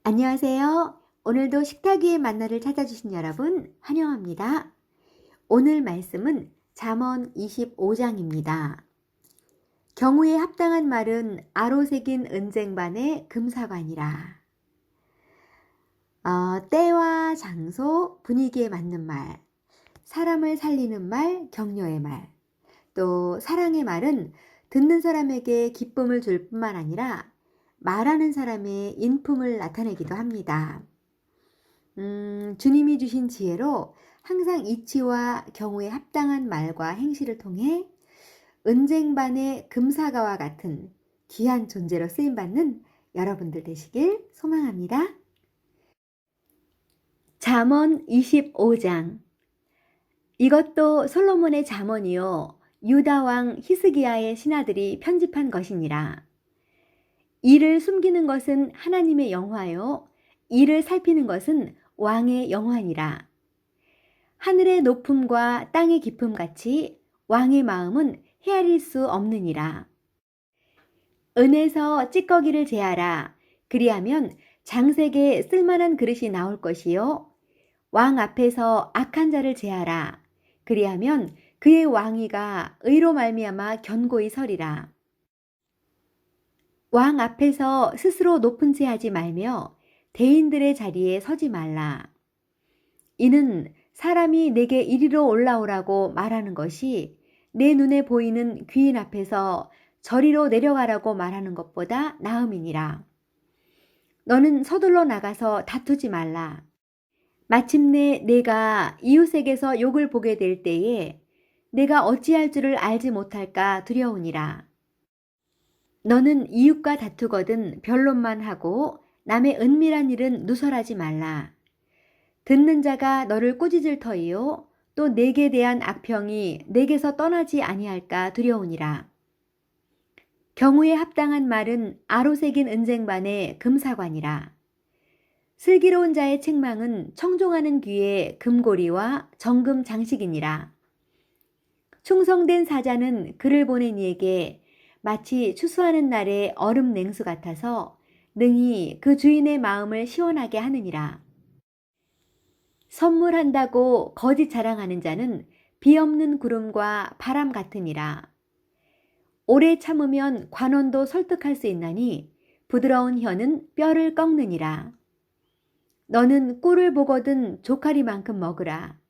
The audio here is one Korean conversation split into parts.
안녕하세요. 오늘도 식탁 위의 만나를 찾아주신 여러분 환영합니다. 오늘 말씀은 잠언 25장입니다. 경우에 합당한 말은 아로 새긴 은쟁반의 금사관이라. 때와 장소, 분위기에 맞는 말, 사람을 살리는 말, 격려의 말, 또 사랑의 말은 듣는 사람에게 기쁨을 줄 뿐만 아니라 말하는 사람의 인품을 나타내기도 합니다. 주님이 주신 지혜로 항상 이치와 경우에 합당한 말과 행실을 통해 은쟁반의 금사가와 같은 귀한 존재로 쓰임받는 여러분들 되시길 소망합니다. 잠언 25장. 이것도 솔로몬의 잠언이요 유다 왕 히스기야의 신하들이 편집한 것이니라. 이를 숨기는 것은 하나님의 영화요 이를 살피는 것은 왕의 영화니라. 하늘의 높음과 땅의 깊음 같이 왕의 마음은 헤아릴 수 없느니라. 은에서 찌꺼기를 제하라. 그리하면 장색에 쓸만한 그릇이 나올 것이요. 왕 앞에서 악한 자를 제하라. 그리하면 그의 왕위가 의로 말미암아 견고히 서리라. 왕 앞에서 스스로 높은 채 하지 말며 대인들의 자리에 서지 말라. 이는 사람이 내게 이리로 올라오라고 말하는 것이 내 눈에 보이는 귀인 앞에서 저리로 내려가라고 말하는 것보다 나음이니라. 너는 서둘러 나가서 다투지 말라. 마침내 내가 이웃에게서 욕을 보게 될 때에 내가 어찌할 줄을 알지 못할까 두려우니라. 너는 이웃과 다투거든 변론만 하고 남의 은밀한 일은 누설하지 말라. 듣는 자가 너를 꾸짖을 터이요 또 내게 대한 악평이 내게서 떠나지 아니할까 두려우니라. 경우에 합당한 말은 아로 새긴 은쟁반의 금사관이라. 슬기로운 자의 책망은 청종하는 귀에 금고리와 정금 장식이니라. 충성된 사자는 그를 보낸 이에게 마치 추수하는 날의 얼음 냉수 같아서 능히 그 주인의 마음을 시원하게 하느니라. 선물한다고 거짓 자랑하는 자는 비 없는 구름과 바람 같으니라. 오래 참으면 관원도 설득할 수 있나니 부드러운 혀는 뼈를 꺾느니라. 너는 꿀을 보거든 조카리만큼 먹으라.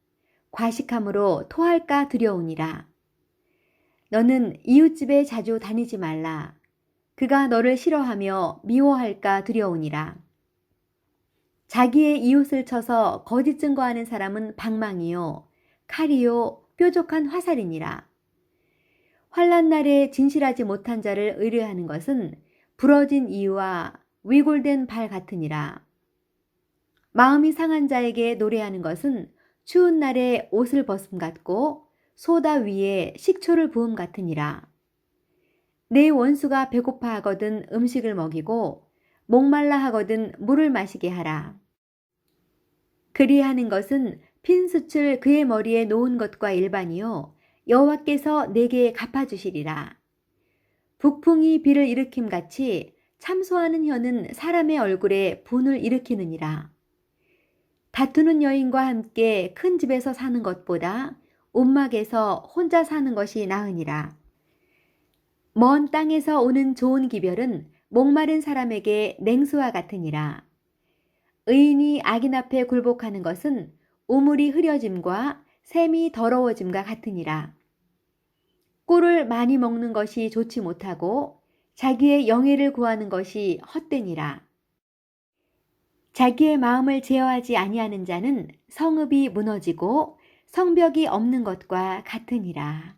과식함으로 토할까 두려우니라. 너는 이웃집에 자주 다니지 말라. 그가 너를 싫어하며 미워할까 두려우니라. 자기의 이웃을 쳐서 거짓 증거하는 사람은 방망이요 칼이요 뾰족한 화살이니라. 환난 날에 진실하지 못한 자를 의뢰하는 것은 부러진 이와 위골된 발 같으니라. 마음이 상한 자에게 노래하는 것은 추운 날에 옷을 벗음 같고 소다 위에 식초를 부음 같으니라. 내 원수가 배고파 하거든 음식을 먹이고 목말라 하거든 물을 마시게 하라. 그리하는 것은 핀 숯을 그의 머리에 놓은 것과 일반이요 여호와께서 내게 갚아주시리라. 북풍이 비를 일으킴 같이 참소하는 혀는 사람의 얼굴에 분을 일으키느니라. 다투는 여인과 함께 큰 집에서 사는 것보다 움막에서 혼자 사는 것이 나으니라. 먼 땅에서 오는 좋은 기별은 목마른 사람에게 냉수와 같으니라. 의인이 악인 앞에 굴복하는 것은 우물이 흐려짐과 샘이 더러워짐과 같으니라. 꿀을 많이 먹는 것이 좋지 못하고 자기의 영예를 구하는 것이 헛되니라. 자기의 마음을 제어하지 아니하는 자는 성읍이 무너지고 성벽이 없는 것과 같으니라.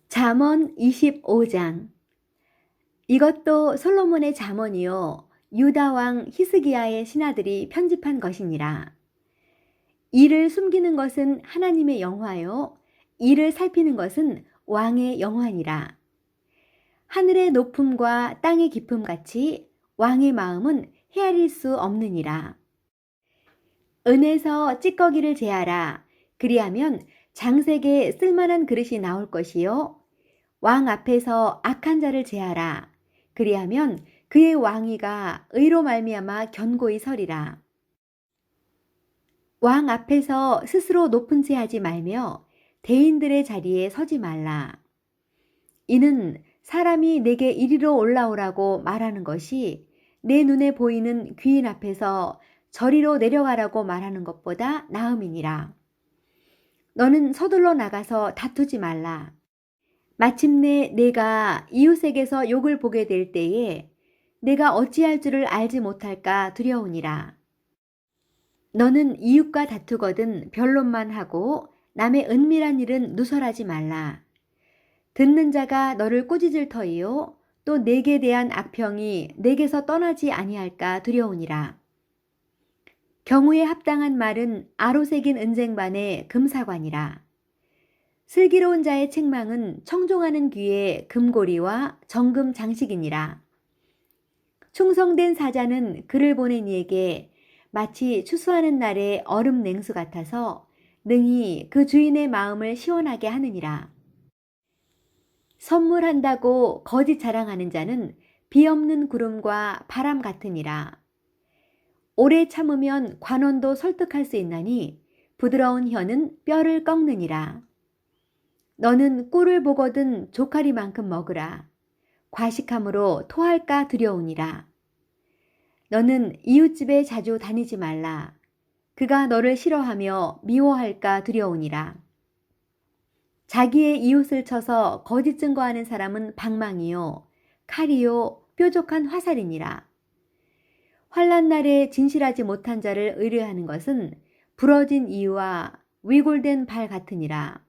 잠언 25장. 이것도 솔로몬의 잠언이요 유다 왕 히스기야의 신하들이 편집한 것이니라. 이를 숨기는 것은 하나님의 영화요 이를 살피는 것은 왕의 영화니라. 하늘의 높음과 땅의 깊음 같이 왕의 마음은 헤아릴 수 없느니라. 은에서 찌꺼기를 제하라. 그리하면 장색에 쓸만한 그릇이 나올 것이요 왕 앞에서 악한 자를 제하라. 그리하면 그의 왕위가 의로 말미암아 견고히 서리라. 왕 앞에서 스스로 높은 채 하지 말며 대인들의 자리에 서지 말라. 이는 사람이 내게 이리로 올라오라고 말하는 것이 내 눈에 보이는 귀인 앞에서 저리로 내려가라고 말하는 것보다 나음이니라. 너는 서둘러 나가서 다투지 말라. 마침내 내가 이웃에게서 욕을 보게 될 때에 내가 어찌할 줄을 알지 못할까 두려우니라. 너는 이웃과 다투거든 변론만 하고 남의 은밀한 일은 누설하지 말라. 듣는 자가 너를 꾸짖을 터이요 또 내게 대한 악평이 내게서 떠나지 아니할까 두려우니라. 경우에 합당한 말은 아로새긴 은쟁반의 금사관이라. 슬기로운 자의 책망은 청종하는 귀의 금고리와 정금 장식이니라. 충성된 사자는 그를 보낸 이에게 마치 추수하는 날의 얼음 냉수 같아서 능히 그 주인의 마음을 시원하게 하느니라. 선물한다고 거짓 자랑하는 자는 비 없는 구름과 바람 같으니라. 오래 참으면 관원도 설득할 수 있나니 부드러운 혀는 뼈를 꺾느니라. 너는 꿀을 보거든 조카리만큼 먹으라. 과식함으로 토할까 두려우니라. 너는 이웃집에 자주 다니지 말라. 그가 너를 싫어하며 미워할까 두려우니라. 자기의 이웃을 쳐서 거짓 증거하는 사람은 방망이요 칼이요 뾰족한 화살이니라. 환난 날에 진실하지 못한 자를 의뢰하는 것은 부러진 이와 위골된 발 같으니라.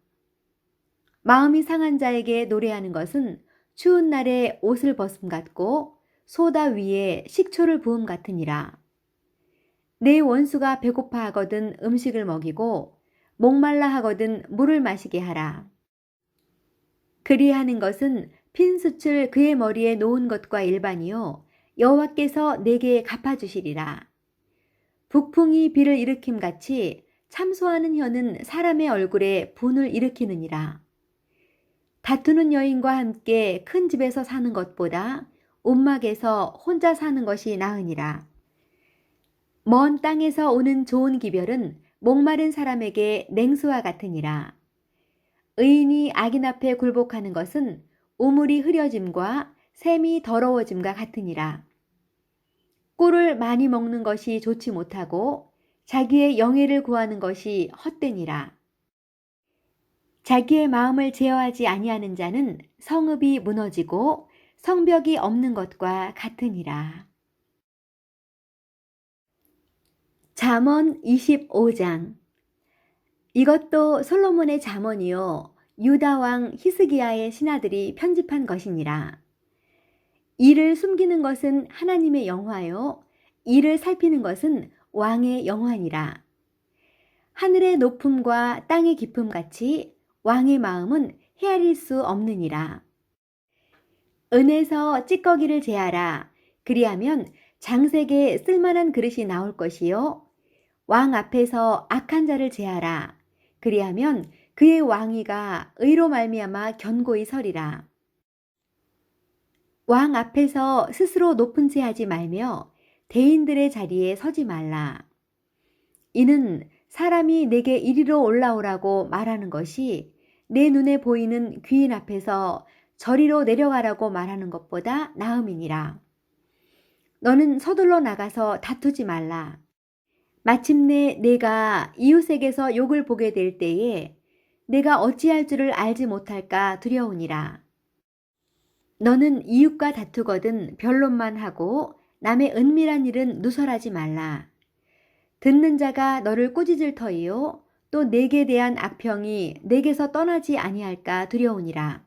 마음이 상한 자에게 노래하는 것은 추운 날에 옷을 벗음 같고 소다 위에 식초를 부음 같으니라. 내 원수가 배고파 하거든 음식을 먹이고 목말라 하거든 물을 마시게 하라. 그리하는 것은 핀수출 그의 머리에 놓은 것과 일반이요 여호와께서 내게 갚아주시리라. 북풍이 비를 일으킴 같이 참소하는 혀는 사람의 얼굴에 분을 일으키느니라. 다투는 여인과 함께 큰 집에서 사는 것보다 움막에서 혼자 사는 것이 나으니라. 먼 땅에서 오는 좋은 기별은 목마른 사람에게 냉수와 같으니라. 의인이 악인 앞에 굴복하는 것은 우물이 흐려짐과 샘이 더러워짐과 같으니라. 꿀을 많이 먹는 것이 좋지 못하고 자기의 영예를 구하는 것이 헛되니라. 자기의 마음을 제어하지 아니하는 자는 성읍이 무너지고 성벽이 없는 것과 같으니라. 잠언 25장. 이것도 솔로몬의 잠언이요 유다 왕 히스기야의 신하들이 편집한 것이니라. 이를 숨기는 것은 하나님의 영화요 이를 살피는 것은 왕의 영화니라. 하늘의 높음과 땅의 깊음 같이 왕의 마음은 헤아릴 수 없느니라. 은에서 찌꺼기를 제하라. 그리하면 장색에 쓸만한 그릇이 나올 것이요 왕 앞에서 악한 자를 제하라. 그리하면 그의 왕위가 의로 말미암아 견고히 서리라. 왕 앞에서 스스로 높은 채 하지 말며 대인들의 자리에 서지 말라. 이는 사람이 내게 이리로 올라오라고 말하는 것이 내 눈에 보이는 귀인 앞에서 저리로 내려가라고 말하는 것보다 나음이니라. 너는 서둘러 나가서 다투지 말라. 마침내 내가 이웃에게서 욕을 보게 될 때에 내가 어찌할 줄을 알지 못할까 두려우니라. 너는 이웃과 다투거든 변론만 하고 남의 은밀한 일은 누설하지 말라. 듣는 자가 너를 꾸짖을 터이요 또 내게 대한 악평이 내게서 떠나지 아니할까 두려우니라.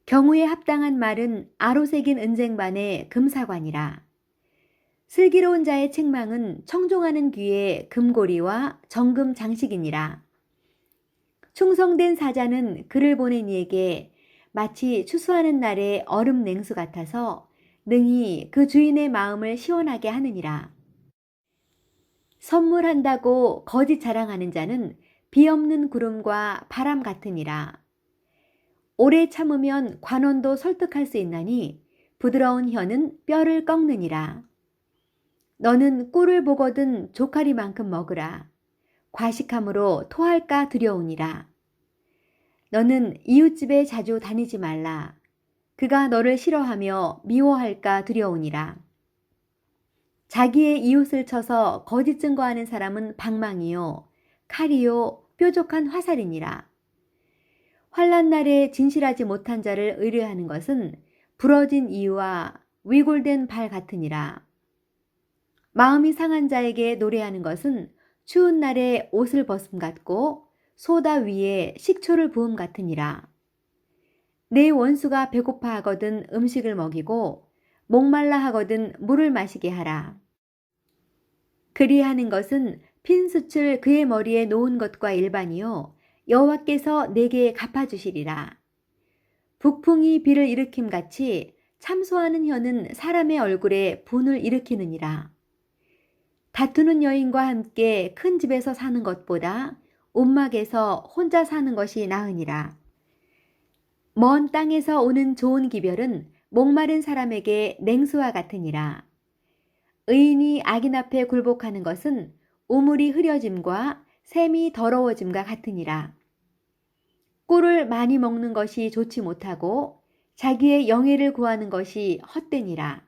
경우에 합당한 말은 아로새긴 은쟁반의 금사관이라. 슬기로운 자의 책망은 청종하는 귀의 금고리와 정금 장식이니라. 충성된 사자는 그를 보낸 이에게 마치 추수하는 날의 얼음 냉수 같아서 능히 그 주인의 마음을 시원하게 하느니라. 선물한다고 거짓 자랑하는 자는 비 없는 구름과 바람 같으니라. 오래 참으면 관원도 설득할 수 있나니 부드러운 혀는 뼈를 꺾느니라. 너는 꿀을 보거든 조카리만큼 먹으라. 과식함으로 토할까 두려우니라. 너는 이웃집에 자주 다니지 말라. 그가 너를 싫어하며 미워할까 두려우니라. 자기의 이웃을 쳐서 거짓 증거하는 사람은 방망이요 칼이요 뾰족한 화살이니라. 환난 날에 진실하지 못한 자를 의뢰하는 것은 부러진 이와 위골된 발 같으니라. 마음이 상한 자에게 노래하는 것은 추운 날에 옷을 벗음 같고 소다 위에 식초를 부음 같으니라. 내 원수가 배고파 하거든 음식을 먹이고 목말라 하거든 물을 마시게 하라. 그리하는 것은 핀 숯을 그의 머리에 놓은 것과 일반이요 여호와께서 내게 갚아주시리라. 북풍이 비를 일으킴 같이 참소하는 혀는 사람의 얼굴에 분을 일으키느니라. 다투는 여인과 함께 큰 집에서 사는 것보다 움막에서 혼자 사는 것이 나으니라. 먼 땅에서 오는 좋은 기별은 목마른 사람에게 냉수와 같으니라. 의인이 악인 앞에 굴복하는 것은 우물이 흐려짐과 샘이 더러워짐과 같으니라. 꿀을 많이 먹는 것이 좋지 못하고 자기의 영예를 구하는 것이 헛되니라.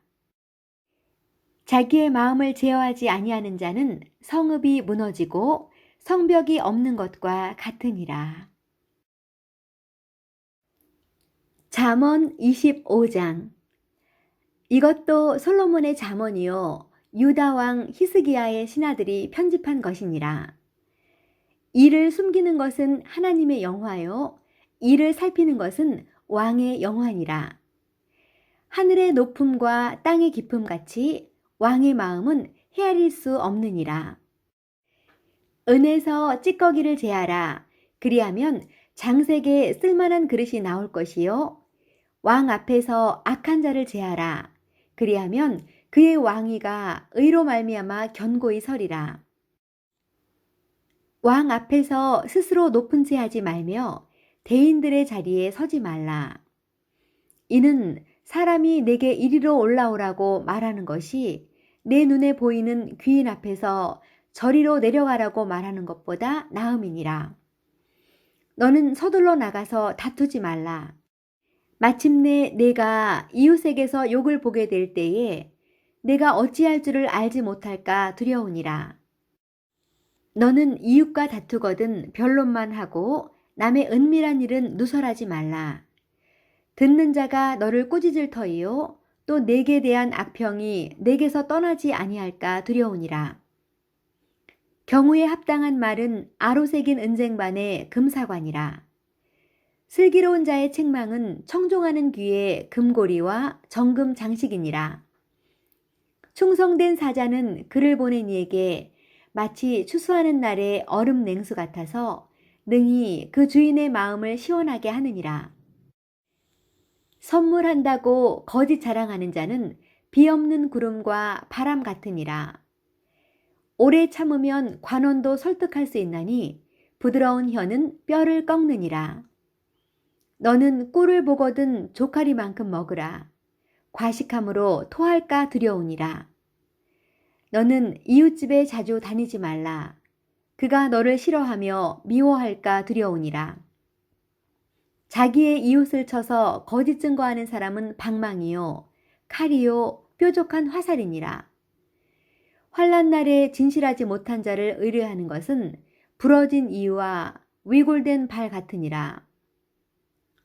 자기의 마음을 제어하지 아니하는 자는 성읍이 무너지고 성벽이 없는 것과 같으니라. 잠언 25장. 이것도 솔로몬의 잠언이요 유다 왕 히스기야의 신하들이 편집한 것이니라. 이를 숨기는 것은 하나님의 영화요 이를 살피는 것은 왕의 영화니라. 하늘의 높음과 땅의 깊음 같이 왕의 마음은 헤아릴 수 없느니라. 은에서 찌꺼기를 제하라. 그리하면 장색에 쓸만한 그릇이 나올 것이요 왕 앞에서 악한 자를 제하라. 그리하면 그의 왕위가 의로 말미암아 견고히 서리라. 왕 앞에서 스스로 높은 채 하지 말며 대인들의 자리에 서지 말라. 이는 사람이 내게 이리로 올라오라고 말하는 것이 내 눈에 보이는 귀인 앞에서 저리로 내려가라고 말하는 것보다 나음이니라. 너는 서둘러 나가서 다투지 말라. 마침내 내가 이웃에게서 욕을 보게 될 때에 내가 어찌할 줄을 알지 못할까 두려우니라. 너는 이웃과 다투거든 변론만 하고 남의 은밀한 일은 누설하지 말라. 듣는 자가 너를 꾸짖을 터이요 또 내게 대한 악평이 내게서 떠나지 아니할까 두려우니라. 경우에 합당한 말은 아로새긴 은쟁반의 금사관이라. 슬기로운 자의 책망은 청종하는 귀에 금고리와 정금 장식이니라. 충성된 사자는 그를 보낸 이에게 마치 추수하는 날의 얼음 냉수 같아서 능히 그 주인의 마음을 시원하게 하느니라. 선물한다고 거짓 자랑하는 자는 비 없는 구름과 바람 같으니라. 오래 참으면 관원도 설득할 수 있나니 부드러운 혀는 뼈를 꺾느니라. 너는 꿀을 보거든 조카리만큼 먹으라. 과식함으로 토할까 두려우니라. 너는 이웃집에 자주 다니지 말라. 그가 너를 싫어하며 미워할까 두려우니라. 자기의 이웃을 쳐서 거짓 증거하는 사람은 방망이요 칼이요 뾰족한 화살이니라. 환난 날에 진실하지 못한 자를 의뢰하는 것은 부러진 이와 위골된 발 같으니라.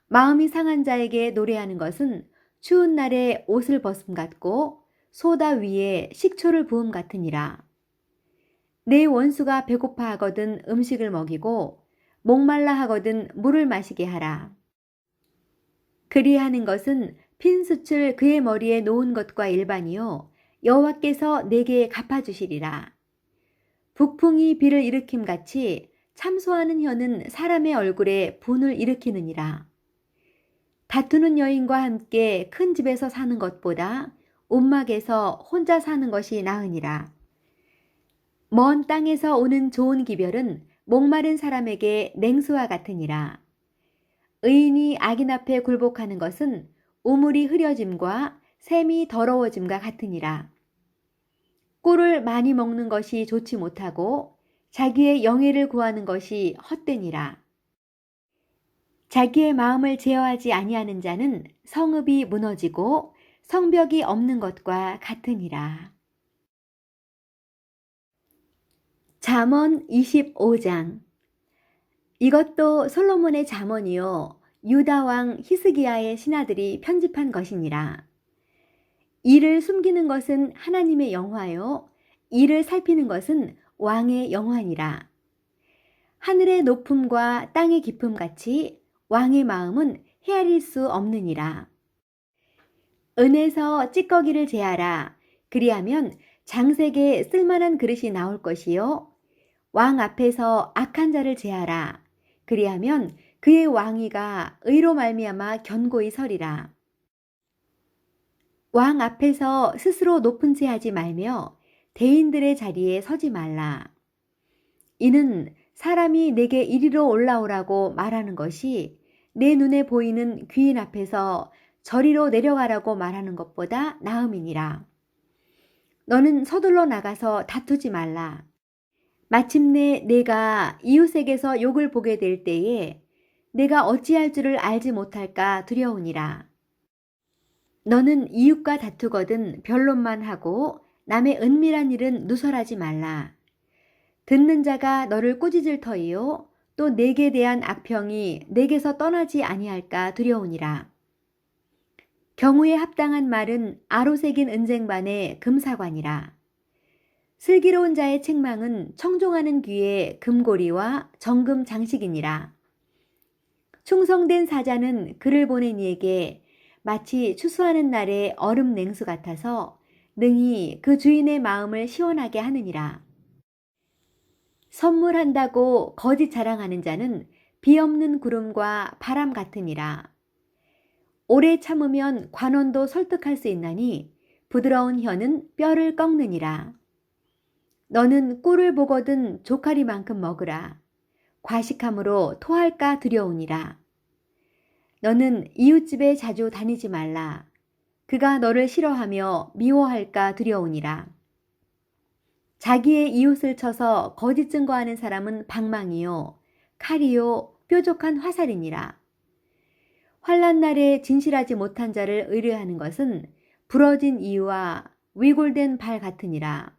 마음이 상한 자에게 노래하는 것은 추운 날에 옷을 벗음 같고 소다 위에 식초를 부음 같으니라. 내 원수가 배고파 하거든 음식을 먹이고 목말라 하거든 물을 마시게 하라. 그리하는 것은 핀 숯을 그의 머리에 놓은 것과 일반이요 여호와께서 내게 갚아주시리라. 북풍이 비를 일으킴 같이 참소하는 혀는 사람의 얼굴에 분을 일으키느니라. 다투는 여인과 함께 큰 집에서 사는 것보다 움막에서 혼자 사는 것이 나으니라. 먼 땅에서 오는 좋은 기별은 목마른 사람에게 냉수와 같으니라. 의인이 악인 앞에 굴복하는 것은 우물이 흐려짐과 샘이 더러워짐과 같으니라. 꿀을 많이 먹는 것이 좋지 못하고 자기의 영예를 구하는 것이 헛되니라. 자기의 마음을 제어하지 아니하는 자는 성읍이 무너지고 성벽이 없는 것과 같으니라. 잠언 25장. 이것도 솔로몬의 잠언이요 유다 왕 히스기야의 신하들이 편집한 것이니라. 이를 숨기는 것은 하나님의 영화요 이를 살피는 것은 왕의 영화니라. 하늘의 높음과 땅의 깊음 같이 왕의 마음은 헤아릴 수 없느니라. 은에서 찌꺼기를 제하라. 그리하면 장색에 쓸만한 그릇이 나올 것이요 왕 앞에서 악한 자를 제하라. 그리하면 그의 왕위가 의로 말미암아 견고히 서리라. 왕 앞에서 스스로 높은 채 하지 말며 대인들의 자리에 서지 말라. 이는 사람이 내게 이리로 올라오라고 말하는 것이 내 눈에 보이는 귀인 앞에서 저리로 내려가라고 말하는 것보다 나음이니라. 너는 서둘러 나가서 다투지 말라. 마침내 내가 이웃에게서 욕을 보게 될 때에 내가 어찌할 줄을 알지 못할까 두려우니라. 너는 이웃과 다투거든 변론만 하고 남의 은밀한 일은 누설하지 말라. 듣는 자가 너를 꾸짖을 터이요 또 내게 대한 악평이 내게서 떠나지 아니할까 두려우니라. 경우에 합당한 말은 아로새긴 은쟁반의 금사관이라. 슬기로운 자의 책망은 청종하는 귀에 금고리와 정금 장식이니라. 충성된 사자는 그를 보낸 이에게 마치 추수하는 날의 얼음 냉수 같아서 능히 그 주인의 마음을 시원하게 하느니라. 선물한다고 거짓 자랑하는 자는 비 없는 구름과 바람 같으니라. 오래 참으면 관원도 설득할 수 있나니 부드러운 혀는 뼈를 꺾느니라. 너는 꿀을 보거든 조카리만큼 먹으라. 과식함으로 토할까 두려우니라. 너는 이웃집에 자주 다니지 말라. 그가 너를 싫어하며 미워할까 두려우니라. 자기의 이웃을 쳐서 거짓 증거하는 사람은 방망이요 칼이요 뾰족한 화살이니라. 환난 날에 진실하지 못한 자를 의뢰하는 것은 부러진 이와 위골된 발 같으니라.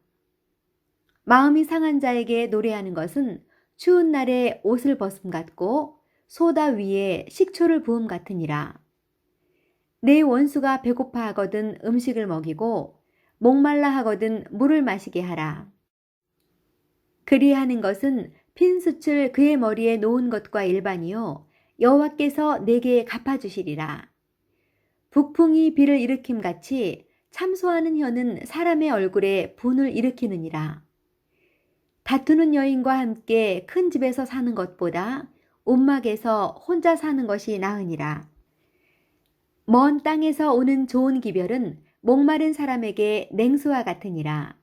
마음이 상한 자에게 노래하는 것은 추운 날에 옷을 벗음 같고 소다 위에 식초를 부음 같으니라. 내 원수가 배고파 하거든 음식을 먹이고 목말라 하거든 물을 마시게 하라. 그리하는 것은 핀수출 그의 머리에 놓은 것과 일반이요 여호와께서 내게 갚아주시리라. 북풍이 비를 일으킴 같이 참소하는 혀는 사람의 얼굴에 분을 일으키느니라. 다투는 여인과 함께 큰 집에서 사는 것보다 움막에서 혼자 사는 것이 나으니라. 먼 땅에서 오는 좋은 기별은 목마른 사람에게 냉수와 같으니라.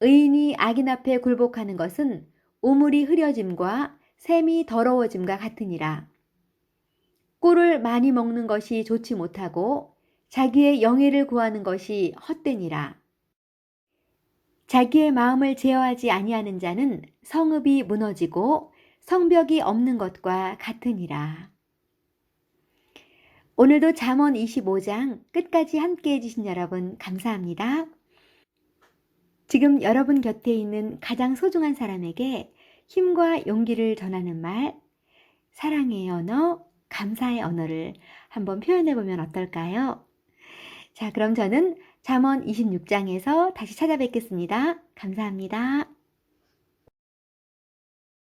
의인이 악인 앞에 굴복하는 것은 우물이 흐려짐과 샘이 더러워짐과 같으니라. 꿀을 많이 먹는 것이 좋지 못하고 자기의 영예를 구하는 것이 헛되니라. 자기의 마음을 제어하지 아니하는 자는 성읍이 무너지고 성벽이 없는 것과 같으니라. 오늘도 잠언 25장 끝까지 함께 해주신 여러분 감사합니다. 지금 여러분 곁에 있는 가장 소중한 사람에게 힘과 용기를 전하는 말, 사랑의 언어, 감사의 언어를 한번 표현해 보면 어떨까요? 자, 그럼 저는 잠언 26장에서 다시 찾아뵙겠습니다. 감사합니다.